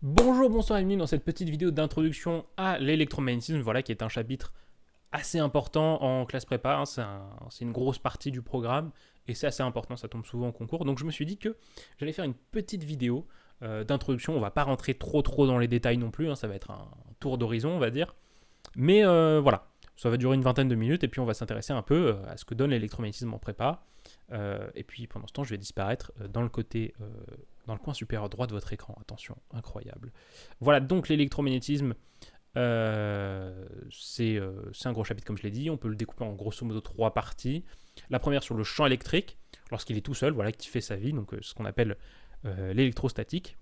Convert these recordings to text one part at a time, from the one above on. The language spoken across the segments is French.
Bonjour, bonsoir et bienvenue dans cette petite vidéo d'introduction à l'électromagnétisme, voilà, qui est un chapitre assez important en classe prépa, hein, c'est une grosse partie du programme et c'est assez important, ça tombe souvent en concours. Donc je me suis dit que j'allais faire une petite vidéo d'introduction, on va pas rentrer trop dans les détails non plus, hein, ça va être un tour d'horizon on va dire, mais voilà, ça va durer une vingtaine de minutes et puis on va s'intéresser un peu à ce que donne l'électromagnétisme en prépa. Et puis pendant ce temps, je vais disparaître dans le coin supérieur droit de votre écran. Attention, incroyable. Voilà, donc l'électromagnétisme, c'est un gros chapitre comme je l'ai dit. On peut le découper en grosso modo trois parties. La première sur le champ électrique, lorsqu'il est tout seul, voilà, qui fait sa vie, donc ce qu'on appelle l'électrostatique.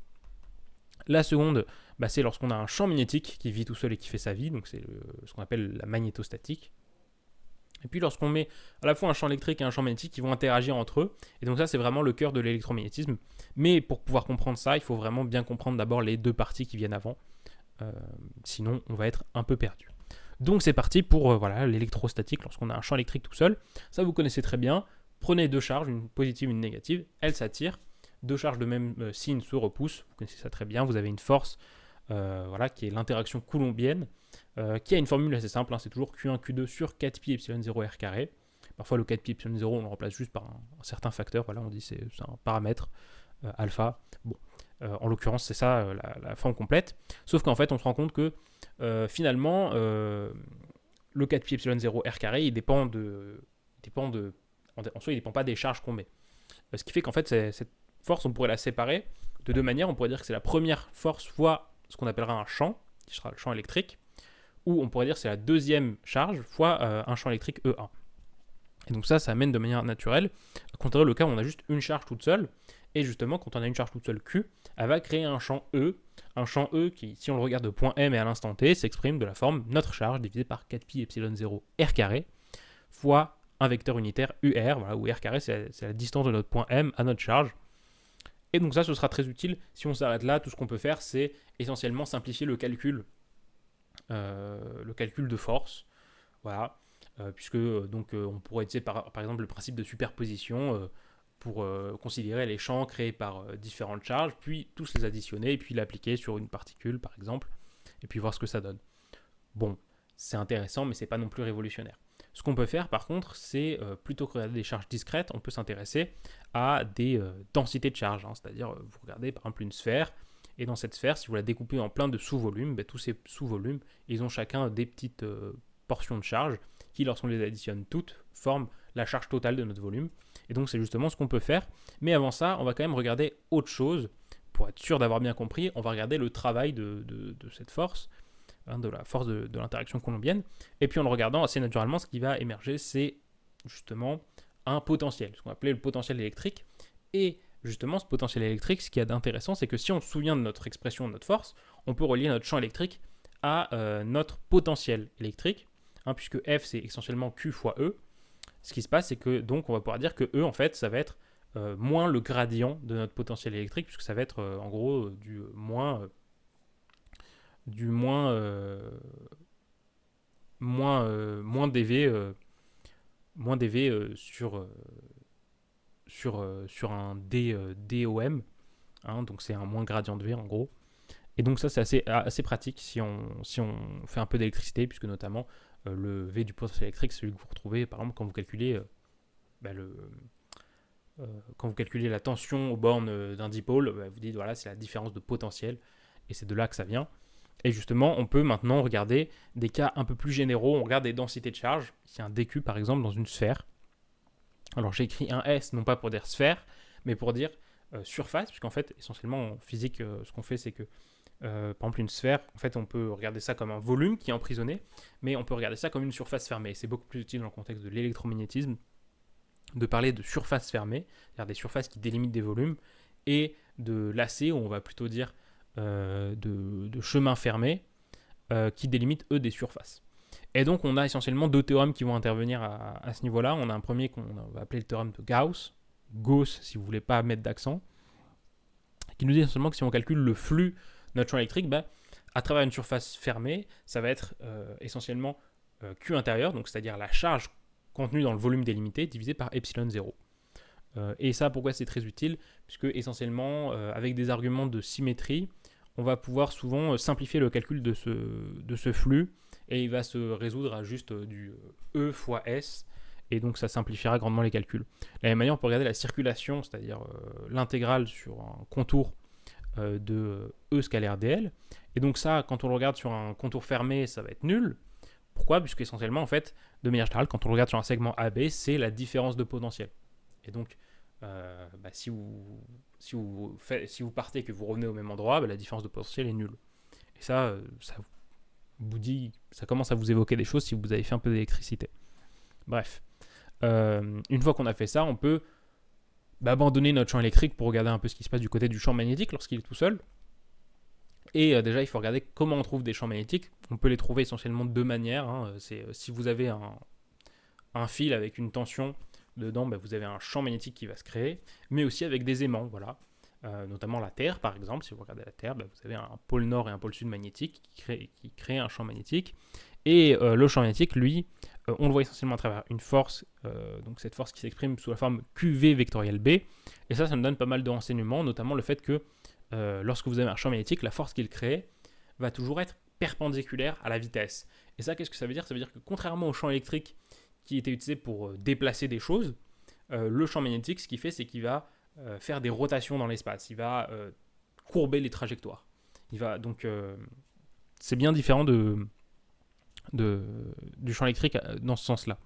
La seconde, c'est lorsqu'on a un champ magnétique qui vit tout seul et qui fait sa vie, donc c'est ce qu'on appelle la magnétostatique. Et puis lorsqu'on met à la fois un champ électrique et un champ magnétique, ils vont interagir entre eux. Et donc ça, c'est vraiment le cœur de l'électromagnétisme. Mais pour pouvoir comprendre ça, il faut vraiment bien comprendre d'abord les deux parties qui viennent avant. Sinon, on va être un peu perdu. Donc c'est parti pour voilà, l'électrostatique lorsqu'on a un champ électrique tout seul. Ça, vous connaissez très bien. Prenez deux charges, une positive et une négative. Elles s'attirent. Deux charges de même signe se repoussent. Vous connaissez ça très bien. Vous avez une force voilà, qui est l'interaction coulombienne, qui a une formule assez simple, hein, c'est toujours Q1, Q2 sur 4pi epsilon 0 r carré. Parfois le 4pi epsilon 0 on le remplace juste par un certain facteur, voilà, on dit c'est un paramètre alpha. Bon, en l'occurrence c'est ça la forme complète, sauf qu'en fait on se rend compte que finalement le 4pi epsilon 0 r carré il dépend en soi il dépend pas des charges qu'on met. Ce qui fait qu'en fait cette force on pourrait la séparer de deux manières. On pourrait dire que c'est la première force fois ce qu'on appellera un champ, qui sera le champ électrique, ou on pourrait dire que c'est la deuxième charge fois un champ électrique E1. Et donc ça amène de manière naturelle, à contrario le cas où on a juste une charge toute seule, et justement quand on a une charge toute seule Q, elle va créer un champ E qui, si on le regarde de point M et à l'instant T, s'exprime de la forme notre charge divisé par 4pi epsilon 0 r carré, fois un vecteur unitaire UR, voilà, où R carré c'est la distance de notre point M à notre charge. Et donc ça, ce sera très utile. Si on s'arrête là, tout ce qu'on peut faire, c'est essentiellement simplifier le calcul de force. Voilà. Puisque on pourrait utiliser par exemple le principe de superposition pour considérer les champs créés par différentes charges, puis tous les additionner et puis l'appliquer sur une particule par exemple, et puis voir ce que ça donne. Bon, c'est intéressant, mais c'est pas non plus révolutionnaire. Ce qu'on peut faire par contre, c'est plutôt que regarder des charges discrètes, on peut s'intéresser à des densités de charges. Hein, c'est-à-dire, vous regardez par exemple une sphère, et dans cette sphère, si vous la découpez en plein de sous-volumes, tous ces sous-volumes, ils ont chacun des petites portions de charge qui, lorsqu'on les additionne toutes, forment la charge totale de notre volume. Et donc c'est justement ce qu'on peut faire. Mais avant ça, on va quand même regarder autre chose. Pour être sûr d'avoir bien compris, on va regarder le travail de cette force, hein, de la force de l'interaction colombienne. Et puis en le regardant assez naturellement, ce qui va émerger, c'est justement un potentiel, ce qu'on va appeler le potentiel électrique. Et justement, ce potentiel électrique, ce qu'il y a d'intéressant, c'est que si on se souvient de notre expression de notre force, on peut relier notre champ électrique à notre potentiel électrique, hein, puisque F c'est essentiellement Q fois E. Ce qui se passe, c'est que donc on va pouvoir dire que E en fait, ça va être moins le gradient de notre potentiel électrique, puisque ça va être en gros du moins dV sur un DOM, hein, donc c'est un moins gradient de V en gros. Et donc ça c'est assez pratique si on fait un peu d'électricité, puisque notamment le V du potentiel électrique, c'est celui que vous retrouvez par exemple quand vous calculez quand vous calculez la tension aux bornes d'un dipôle, vous dites voilà c'est la différence de potentiel, et c'est de là que ça vient. Et justement, on peut maintenant regarder des cas un peu plus généraux. On regarde des densités de charge. Ici, un DQ, par exemple, dans une sphère. Alors, j'ai écrit un S, non pas pour dire sphère, mais pour dire surface, puisqu'en fait, essentiellement, en physique, ce qu'on fait, c'est que, par exemple, une sphère, en fait, on peut regarder ça comme un volume qui est emprisonné, mais on peut regarder ça comme une surface fermée. C'est beaucoup plus utile dans le contexte de l'électromagnétisme de parler de surface fermée, c'est-à-dire des surfaces qui délimitent des volumes, et de lacets, où on va plutôt dire de chemins fermés qui délimitent eux des surfaces. Et donc on a essentiellement deux théorèmes qui vont intervenir à ce niveau-là. On a un premier qu'on va appeler le théorème de Gauss si vous voulez pas mettre d'accent, qui nous dit essentiellement que si on calcule le flux de notre champ électrique, à travers une surface fermée, ça va être essentiellement Q intérieur, donc c'est-à-dire la charge contenue dans le volume délimité divisé par epsilon 0. Et ça, pourquoi c'est très utile? Puisque essentiellement, avec des arguments de symétrie, on va pouvoir souvent simplifier le calcul de ce flux, et il va se résoudre à juste du E fois S, et donc ça simplifiera grandement les calculs. De la même manière, on peut regarder la circulation, c'est-à-dire l'intégrale sur un contour de E scalaire dl, et donc ça, quand on le regarde sur un contour fermé, ça va être nul. Pourquoi ? Puisque essentiellement, en fait, de manière générale, quand on le regarde sur un segment AB, c'est la différence de potentiel. Et donc, si vous partez et que vous revenez au même endroit, la différence de potentiel est nulle. Et ça commence à vous évoquer des choses si vous avez fait un peu d'électricité. Bref, une fois qu'on a fait ça, on peut abandonner notre champ électrique pour regarder un peu ce qui se passe du côté du champ magnétique lorsqu'il est tout seul. Et déjà, il faut regarder comment on trouve des champs magnétiques. On peut les trouver essentiellement de deux manières. Si vous avez un fil avec une tension dedans, vous avez un champ magnétique qui va se créer, mais aussi avec des aimants, voilà. Notamment la Terre, par exemple. Si vous regardez la Terre, vous avez un pôle nord et un pôle sud magnétique qui crée un champ magnétique. Et le champ magnétique, lui, on le voit essentiellement à travers une force, donc cette force qui s'exprime sous la forme QV vectoriel B. Et ça nous donne pas mal de renseignements, notamment le fait que lorsque vous avez un champ magnétique, la force qu'il crée va toujours être perpendiculaire à la vitesse. Et ça, qu'est-ce que ça veut dire ? Ça veut dire que contrairement au champ électrique qui était utilisé pour déplacer des choses, le champ magnétique, ce qu'il fait, c'est qu'il va faire des rotations dans l'espace. Il va courber les trajectoires. Donc, c'est bien différent du champ électrique dans ce sens-là.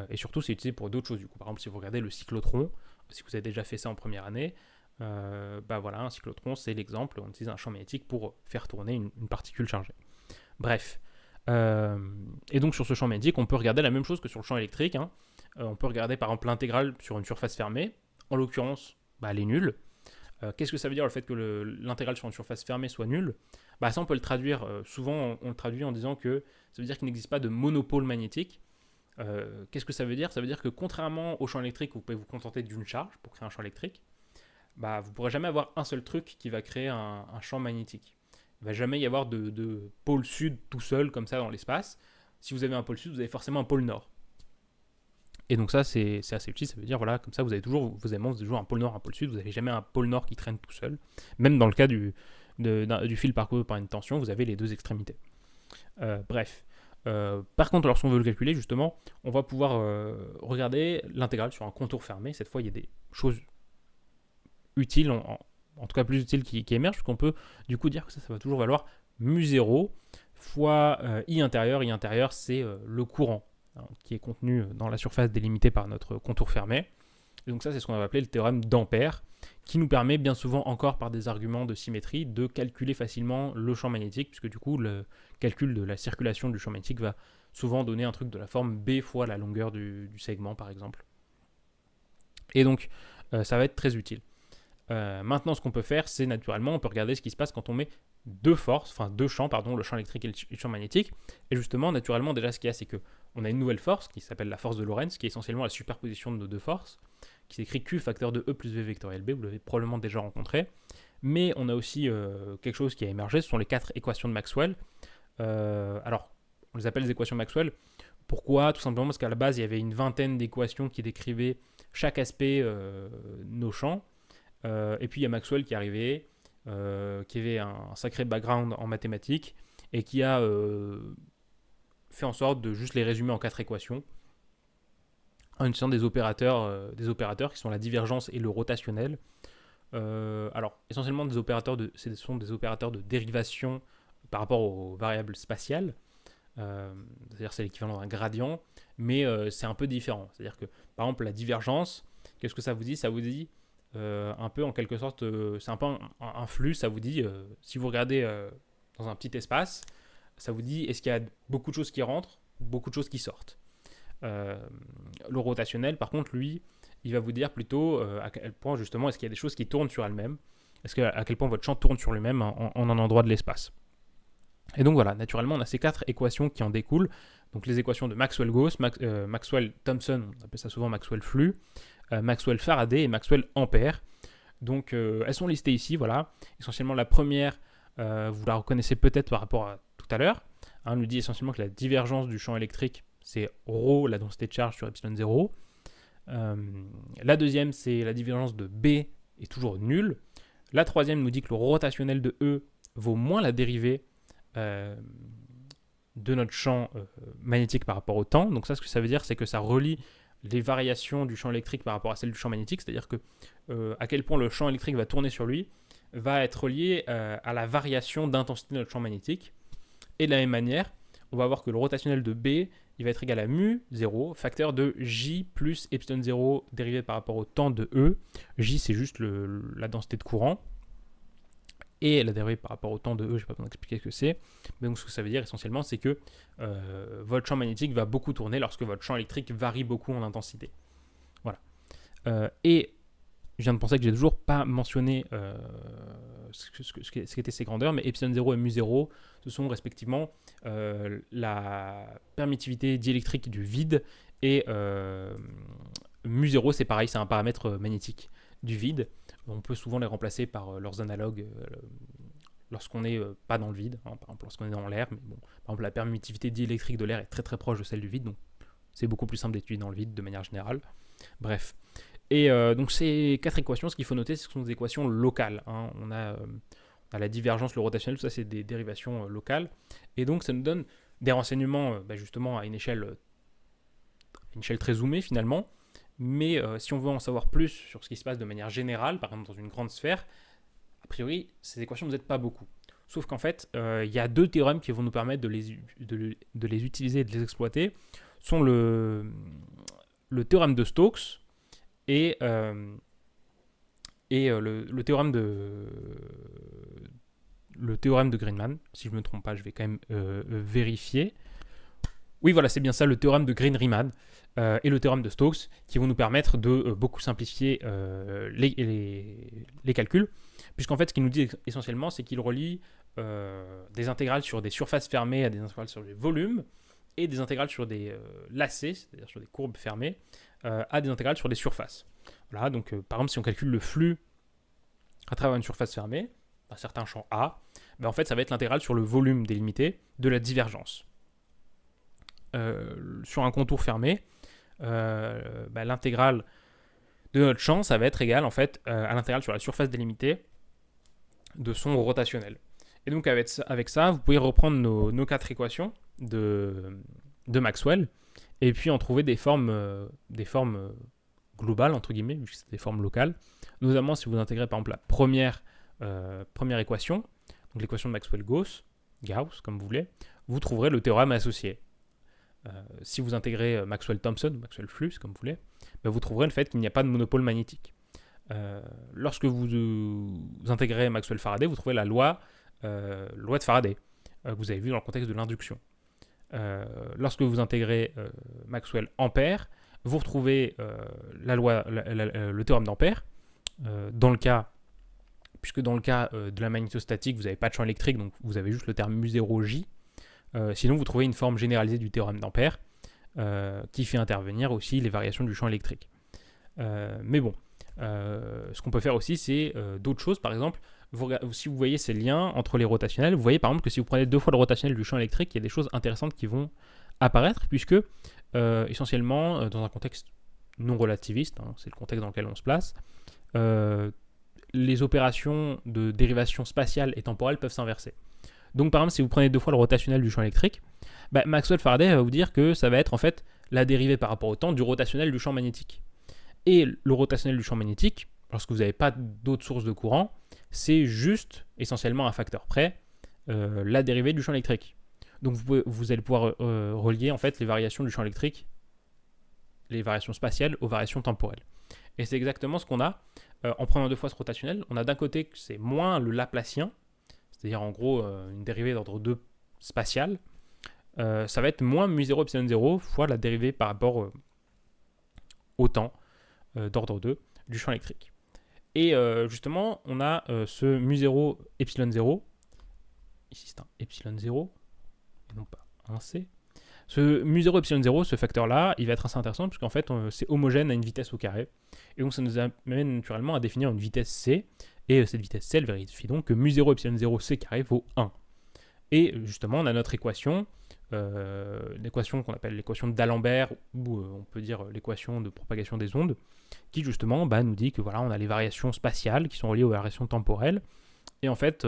Et surtout, c'est utilisé pour d'autres choses. Du coup, par exemple, si vous regardez le cyclotron, si vous avez déjà fait ça en première année, un cyclotron, c'est l'exemple. On utilise un champ magnétique pour faire tourner une particule chargée. Bref. Et donc, sur ce champ magnétique, on peut regarder la même chose que sur le champ électrique. On peut regarder, par exemple, l'intégrale sur une surface fermée. En l'occurrence, elle est nulle. Qu'est-ce que ça veut dire le fait que l'intégrale sur une surface fermée soit nulle ? Ça, on peut le traduire. Souvent, on le traduit en disant que ça veut dire qu'il n'existe pas de monopôle magnétique. Qu'est-ce que ça veut dire ? Ça veut dire que contrairement au champ électrique, vous pouvez vous contenter d'une charge pour créer un champ électrique. Vous ne pourrez jamais avoir un seul truc qui va créer un champ magnétique. Il ne va jamais y avoir de pôle sud tout seul comme ça dans l'espace. Si vous avez un pôle sud, vous avez forcément un pôle nord. Et donc ça, c'est assez utile. Ça veut dire, voilà, comme ça, vous avez toujours un pôle nord, un pôle sud. Vous n'avez jamais un pôle nord qui traîne tout seul. Même dans le cas du fil parcouru par une tension, vous avez les deux extrémités. Bref. Par contre, lorsqu'on veut le calculer, justement, on va pouvoir regarder l'intégrale sur un contour fermé. Cette fois, il y a des choses utiles, en tout cas plus utiles qui émergent, parce qu'on peut du coup dire que ça va toujours valoir mu0 fois I intérieur. I intérieur, c'est le courant qui est contenu dans la surface délimitée par notre contour fermé. Et donc ça, c'est ce qu'on va appeler le théorème d'Ampère, qui nous permet bien souvent, encore par des arguments de symétrie, de calculer facilement le champ magnétique, puisque du coup, le calcul de la circulation du champ magnétique va souvent donner un truc de la forme B fois la longueur du segment, par exemple. Et donc, ça va être très utile. Maintenant, ce qu'on peut faire, c'est naturellement, on peut regarder ce qui se passe quand on met deux champs, le champ électrique et le champ magnétique. Et justement, naturellement, déjà, ce qu'il y a, c'est qu'on a une nouvelle force qui s'appelle la force de Lorentz, qui est essentiellement la superposition de nos deux forces, qui s'écrit Q facteur de E plus V vectoriel B, vous l'avez probablement déjà rencontré. Mais on a aussi quelque chose qui a émergé, ce sont les 4 équations de Maxwell. Alors, on les appelle les équations Maxwell. Pourquoi ? Tout simplement parce qu'à la base, il y avait une vingtaine d'équations qui décrivaient chaque aspect de nos champs. Et puis il y a Maxwell qui est arrivé, qui avait un sacré background en mathématiques et qui a fait en sorte de juste les résumer en 4 équations en utilisant des opérateurs qui sont la divergence et le rotationnel. Alors essentiellement ce sont des opérateurs de dérivation par rapport aux variables spatiales, c'est-à-dire c'est l'équivalent d'un gradient, mais c'est un peu différent. C'est-à-dire que par exemple la divergence, qu'est-ce que ça vous dit ? Ça vous dit un peu en quelque sorte, c'est un peu un flux, ça vous dit, si vous regardez dans un petit espace, ça vous dit est-ce qu'il y a beaucoup de choses qui rentrent, beaucoup de choses qui sortent. Le rotationnel, par contre, lui, il va vous dire plutôt à quel point justement est-ce qu'il y a des choses qui tournent sur elles-mêmes, à quel point votre champ tourne sur lui-même en un endroit de l'espace. Et donc voilà, naturellement, on a ces 4 équations qui en découlent. Donc les équations de Maxwell-Gauss, Maxwell-Thomson, on appelle ça souvent Maxwell-Flux, Maxwell-Faraday et Maxwell-Ampère. Donc elles sont listées ici, voilà. Essentiellement la première, vous la reconnaissez peut-être par rapport à tout à l'heure. On nous dit essentiellement que la divergence du champ électrique, c'est ρ, la densité de charge sur epsilon 0. La deuxième, c'est la divergence de B est toujours nulle. La troisième nous dit que le rotationnel de E vaut moins la dérivée de notre champ magnétique par rapport au temps. Donc ça, ce que ça veut dire, c'est que ça relie les variations du champ électrique par rapport à celles du champ magnétique, c'est-à-dire que à quel point le champ électrique va tourner sur lui va être lié à la variation d'intensité de notre champ magnétique. Et de la même manière, on va voir que le rotationnel de B, il va être égal à mu 0, facteur de J plus epsilon 0 dérivé par rapport au temps de E. J, c'est juste la densité de courant. Et la dérivée par rapport au temps de E, je ne vais pas vous expliquer ce que c'est. Mais donc ce que ça veut dire essentiellement, c'est que votre champ magnétique va beaucoup tourner lorsque votre champ électrique varie beaucoup en intensité. Voilà. Et je viens de penser que j'ai toujours pas mentionné ce qu'étaient ces grandeurs, mais epsilon 0 et mu 0, ce sont respectivement la permittivité diélectrique du vide, et mu 0, c'est pareil, c'est un paramètre magnétique du vide. On peut souvent les remplacer par leurs analogues lorsqu'on n'est pas dans le vide, par exemple lorsqu'on est dans l'air. Mais bon, par exemple, la permittivité diélectrique de l'air est très très proche de celle du vide, donc c'est beaucoup plus simple d'étudier dans le vide de manière générale. Bref. Et donc ces 4 équations, ce qu'il faut noter, c'est que ce sont des équations locales. On a la divergence, le rotationnel, tout ça c'est des dérivations locales. Et donc ça nous donne des renseignements justement à une échelle très zoomée finalement. Mais si on veut en savoir plus sur ce qui se passe de manière générale, par exemple dans une grande sphère, a priori, ces équations ne nous aident pas beaucoup. Sauf qu'en fait, il y a 2 théorèmes qui vont nous permettre de les utiliser et de les exploiter. Ce sont le théorème de Stokes et le théorème de Greenman. Si je ne me trompe pas, je vais quand même vérifier. Oui, voilà, c'est bien ça, le théorème de Green-Riemann et le théorème de Stokes, qui vont nous permettre de beaucoup simplifier les calculs, puisqu'en fait, ce qu'il nous dit essentiellement, c'est qu'il relie des intégrales sur des surfaces fermées à des intégrales sur des volumes, et des intégrales sur des lacets, c'est-à-dire sur des courbes fermées, à des intégrales sur des surfaces. Voilà, donc par exemple, si on calcule le flux à travers une surface fermée, un certain champ A, en fait, ça va être l'intégrale sur le volume délimité de la divergence. Sur un contour fermé, l'intégrale de notre champ, ça va être égal en fait à l'intégrale sur la surface délimitée de son rotationnel. Et donc avec ça, vous pouvez reprendre nos 4 équations de Maxwell et puis en trouver des formes globales entre guillemets, vu que c'est des formes locales. Notamment si vous intégrez par exemple la première équation, donc l'équation de Maxwell-Gauss comme vous voulez, vous trouverez le théorème associé. Si vous intégrez Maxwell-Thomson, Maxwell-Flux, comme vous voulez, vous trouverez le fait qu'il n'y a pas de monopôle magnétique. Lorsque vous intégrez Maxwell-Faraday, vous trouvez la loi de Faraday, que vous avez vu dans le contexte de l'induction. Lorsque vous intégrez Maxwell-Ampère, vous retrouvez le théorème d'Ampère, puisque dans le cas de la magnétostatique, vous n'avez pas de champ électrique, donc vous avez juste le terme mu0j. Sinon, vous trouvez une forme généralisée du théorème d'Ampère qui fait intervenir aussi les variations du champ électrique. Mais bon, ce qu'on peut faire aussi, c'est d'autres choses. Par exemple, si vous voyez ces liens entre les rotationnels, vous voyez par exemple que si vous prenez 2 fois le rotationnel du champ électrique, il y a des choses intéressantes qui vont apparaître, puisque essentiellement, dans un contexte non relativiste, c'est le contexte dans lequel on se place, les opérations de dérivation spatiale et temporelle peuvent s'inverser. Donc par exemple, si vous prenez 2 fois le rotationnel du champ électrique, Maxwell-Faraday va vous dire que ça va être en fait la dérivée par rapport au temps du rotationnel du champ magnétique. Et le rotationnel du champ magnétique, lorsque vous n'avez pas d'autres sources de courant, c'est juste, essentiellement à facteur près, la dérivée du champ électrique. Donc vous allez pouvoir relier en fait les variations du champ électrique, les variations spatiales aux variations temporelles. Et c'est exactement ce qu'on a en prenant 2 fois ce rotationnel. On a d'un côté que c'est moins le Laplacien, c'est-à-dire en gros une dérivée d'ordre 2 spatiale, ça va être moins mu0 epsilon 0 fois la dérivée par rapport au temps d'ordre 2 du champ électrique. Et justement, on a ce mu0 epsilon 0, ici c'est un epsilon 0, et non pas un c. Ce mu0 epsilon 0, ce facteur-là, il va être assez intéressant puisqu'en fait c'est homogène à une vitesse au carré. Et donc ça nous amène naturellement à définir une vitesse c. Et cette vitesse c, elle vérifie donc que mu0 epsilon 0 c carré vaut 1. Et justement, on a notre équation, l'équation qu'on appelle l'équation d'Alembert, ou on peut dire l'équation de propagation des ondes, qui justement nous dit que voilà, on a les variations spatiales qui sont reliées aux variations temporelles, Et en fait,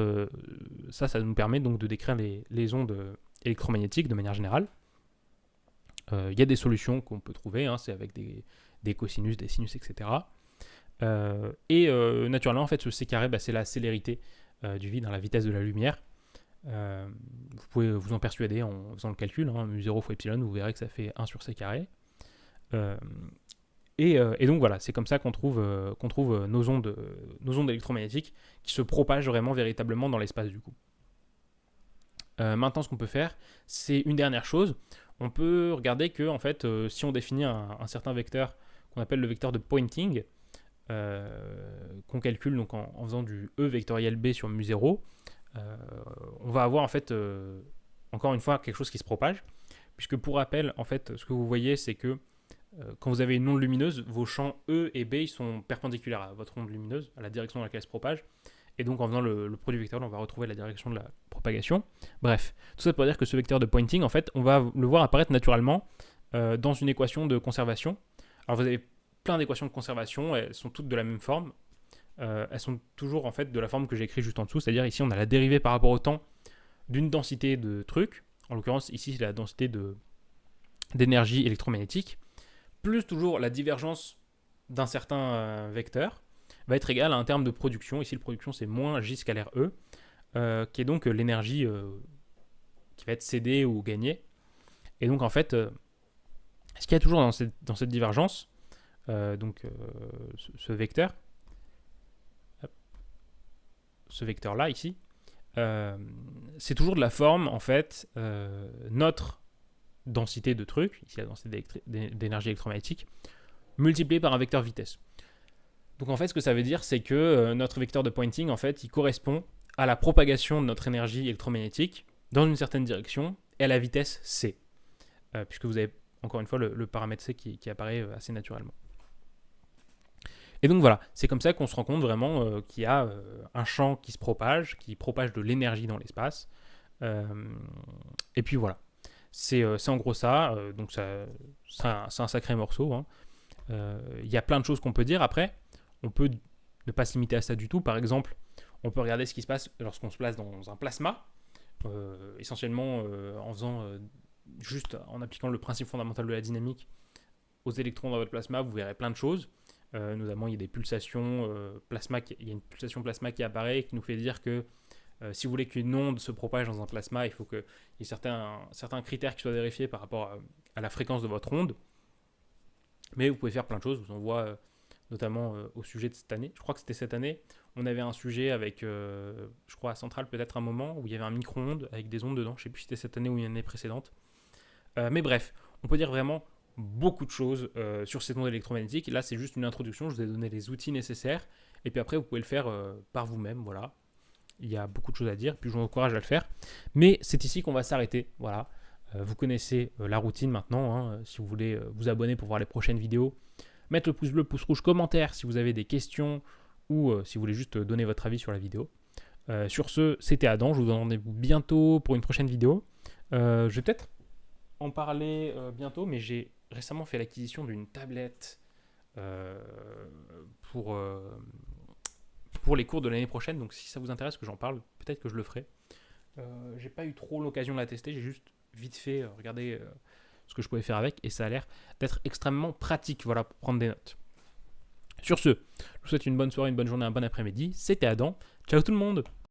ça nous permet donc de décrire les ondes électromagnétiques de manière générale. Il y a des solutions qu'on peut trouver, c'est avec des cosinus, des sinus, etc. Naturellement, en fait, ce c carré, c'est la célérité du vide, la vitesse de la lumière. Vous pouvez vous en persuader en faisant le calcul, mu0 fois epsilon, vous verrez que ça fait 1 sur c carré. Et donc voilà, c'est comme ça qu'on trouve nos ondes électromagnétiques qui se propagent vraiment véritablement dans l'espace du coup. Maintenant, ce qu'on peut faire, c'est une dernière chose. On peut regarder que en fait, si on définit un certain vecteur qu'on appelle le vecteur de Poynting, qu'on calcule donc en faisant du E vectoriel B sur mu0, on va avoir en fait encore une fois quelque chose qui se propage, puisque pour rappel, en fait, ce que vous voyez, c'est que quand vous avez une onde lumineuse, vos champs E et B ils sont perpendiculaires à votre onde lumineuse, à la direction dans laquelle elle se propage. Et donc en faisant le produit vectoriel, on va retrouver la direction de la propagation. Bref, tout ça pour dire que ce vecteur de Poynting, en fait, on va le voir apparaître naturellement dans une équation de conservation. Alors vous avez plein d'équations de conservation, elles sont toutes de la même forme. Elles sont toujours en fait de la forme que j'ai écrite juste en dessous, c'est-à-dire ici on a la dérivée par rapport au temps d'une densité de truc, en l'occurrence ici c'est la densité d'énergie électromagnétique, plus toujours la divergence d'un certain vecteur, va être égale à un terme de production. Ici, le production, c'est moins J scalaire E, qui est donc l'énergie qui va être cédée ou gagnée. Et donc, en fait, ce qu'il y a toujours dans cette divergence, ce vecteur, ce vecteur-là, ici, c'est toujours de la forme, en fait, notre densité de truc, ici la densité d'énergie électromagnétique, multipliée par un vecteur vitesse. Donc en fait, ce que ça veut dire, c'est que notre vecteur de Poynting, en fait, il correspond à la propagation de notre énergie électromagnétique dans une certaine direction et à la vitesse c, puisque vous avez encore une fois le paramètre c qui apparaît assez naturellement. Et donc voilà, c'est comme ça qu'on se rend compte vraiment qu'il y a un champ qui propage de l'énergie dans l'espace. Et puis voilà, c'est en gros ça. Donc c'est un sacré morceau. Il y a plein de choses qu'on peut dire après. On peut ne pas se limiter à ça du tout. Par exemple, on peut regarder ce qui se passe lorsqu'on se place dans un plasma, essentiellement en faisant juste en appliquant le principe fondamental de la dynamique aux électrons dans votre plasma, vous verrez plein de choses. Notamment, il y a des pulsations plasma, il y a une pulsation plasma qui apparaît qui nous fait dire que si vous voulez qu'une onde se propage dans un plasma, il faut qu'il y ait certains critères qui soient vérifiés par rapport à la fréquence de votre onde. Mais vous pouvez faire plein de choses. Je vous envoie notamment au sujet de cette année. Je crois que c'était cette année. On avait un sujet avec, je crois à Centrale, peut-être un moment où il y avait un micro-ondes avec des ondes dedans. Je ne sais plus si c'était cette année ou une année précédente. Mais bref, on peut dire vraiment beaucoup de choses sur ces ondes électromagnétiques. Là, c'est juste une introduction. Je vous ai donné les outils nécessaires. Et puis après, vous pouvez le faire par vous-même. Voilà. Il y a beaucoup de choses à dire. Puis je vous encourage à le faire. Mais c'est ici qu'on va s'arrêter. Voilà. Vous connaissez la routine maintenant. Si vous voulez vous abonner pour voir les prochaines vidéos, mettre le pouce bleu, pouce rouge, commentaire si vous avez des questions ou si vous voulez juste donner votre avis sur la vidéo. Sur ce, c'était Adam. Je vous donne rendez-vous bientôt pour une prochaine vidéo. Je vais peut-être en parler bientôt, mais j'ai récemment fait l'acquisition d'une tablette pour les cours de l'année prochaine. Donc si ça vous intéresse que j'en parle, peut-être que je le ferai. J'ai pas eu trop l'occasion de la tester. J'ai juste vite fait regarder ce que je pouvais faire avec et ça a l'air d'être extrêmement pratique, voilà, pour prendre des notes. Sur ce, je vous souhaite une bonne soirée, une bonne journée, un bon après-midi. C'était Adam. Ciao tout le monde!